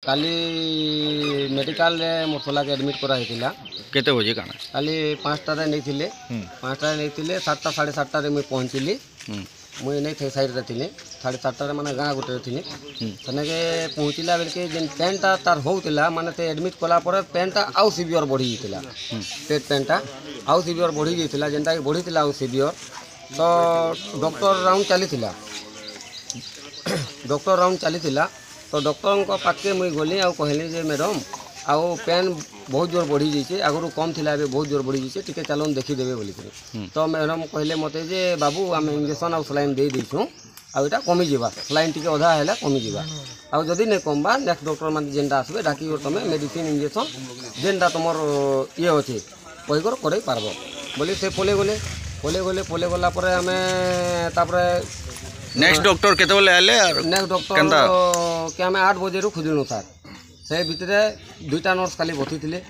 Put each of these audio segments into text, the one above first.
काली medical रे मोर सोला के एडमिट करा हेतिला केते बजे काना काली 5टा रे नहीं थिले 5टा रे नहीं थिले 7टा 7:30 रे मैं पहुंचली मुई नहीं थे साइड रे थिले 7:30 रे माने गां गोटे थिले तने के पहुंचला बेल के जेन पेनटा तार होउतिला माने ते एडमिट कला पर पेनटा आउ सीवियर बढ़ी जितिला पेट पेनटा आउ सीवियर बढ़ी जितिला जेनटा के बढ़ीतिला आउ सीवियर तो डॉक्टर राउंड चलीथिला तो डॉक्टर पाखे मुई गली आउ कहली जे मैडम आउ पेन बहुत जोर बढ़ी जाइए आगु कम थिला एबे बहुत जोर बढ़ी जाइए टिके चलन देखीदेवे बोलिक तो मैडम कहले मते जे बाबू आम इंजेक्शन आउ सलाइन दे देछू आउ एटा कमी जीवा सलाइन टिके अधा हैला कमी जीवा आउ जदी ने कमबा नेक्स्ट डॉक्टर मान जेनटा आसबे डाकी तमे मेडिसिन इंजेक्शन जेनटा तमर ये अछि कहि कर करे पारबो बोली से पोले गले गला परे हमें तापरे नेक्स्ट डॉक्टर केते बोले आले और नेक्स्ट डॉक्टर के हमें 8 बजे रु खोजलु सर से भितरे दुईटा नर्स खाली बसी थिले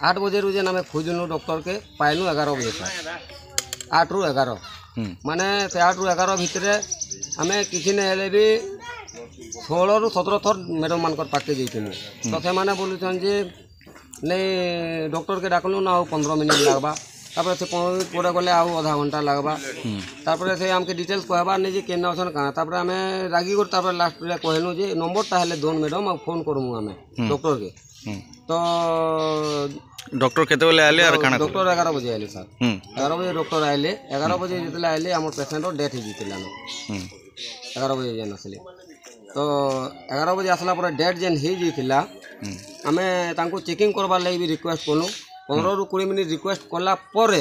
8 बजे रु जेन हमें खोजलु डॉक्टर के पाइलु 11 बजे सर 8 रु 11 माने से 8 रु 11 भितरे हमें किसी ने हेले भी 16 रु 17 थर मैडम मानकर पाके जइथिनु तो से माने बोलुछन जे नहीं डॉक्टर के डाकलु ना 15 मिनट लागबा तापर से पूरा गले आउ आधा घंटा लगबा तापर से हमके डिटेल्स कहबार नहीं जे केना अछन का तापर हमें रागी गोर तापर लास्ट रे कहनु जे नंबर ता हेले दोन मैडम आ फोन करमु हमें डॉक्टर के तो डॉक्टर केते बेले आले और काना डॉक्टर 11 बजे आले सर 11 बजे डॉक्टर आले 11 बजे जितले आले हमर पेशेंट डेथ हो जितला न 11 बजे जेन असले तो 11 बजे आसला पर डेथ जेन ही जितला हमें तांको चेकिंग करबा लागि भी रिक्वेस्ट कोनु 15 रु 20 मिनट रिक्वेस्ट कला परे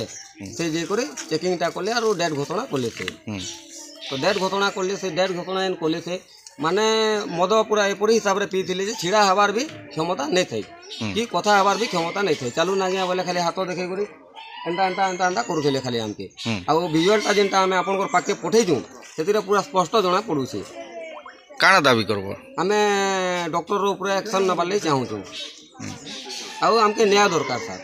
से जे करे चेकिंग टा कले और डेट घोषणा कले से तो डेट घोषणा कले से डेट घोषणा इन कले से माने मद पूरा एपरी हिसाब रे पीथिले जे छिड़ा हबार भी क्षमता नै थई कि कथा हबार भी क्षमता नै थई चालू ना गया बोले खाली हाथ देखे करी एंता करूथिले खाली हमके आ विजुअल टा जेनटा हमें आपन को पाके पठै छु सेतिरे पूरा स्पष्ट जणा पडु छै काना दाबी करबो हमें डॉक्टर रो पूरा एक्शन नबाले चाहू छु आउ हमके न्याय दरकार सर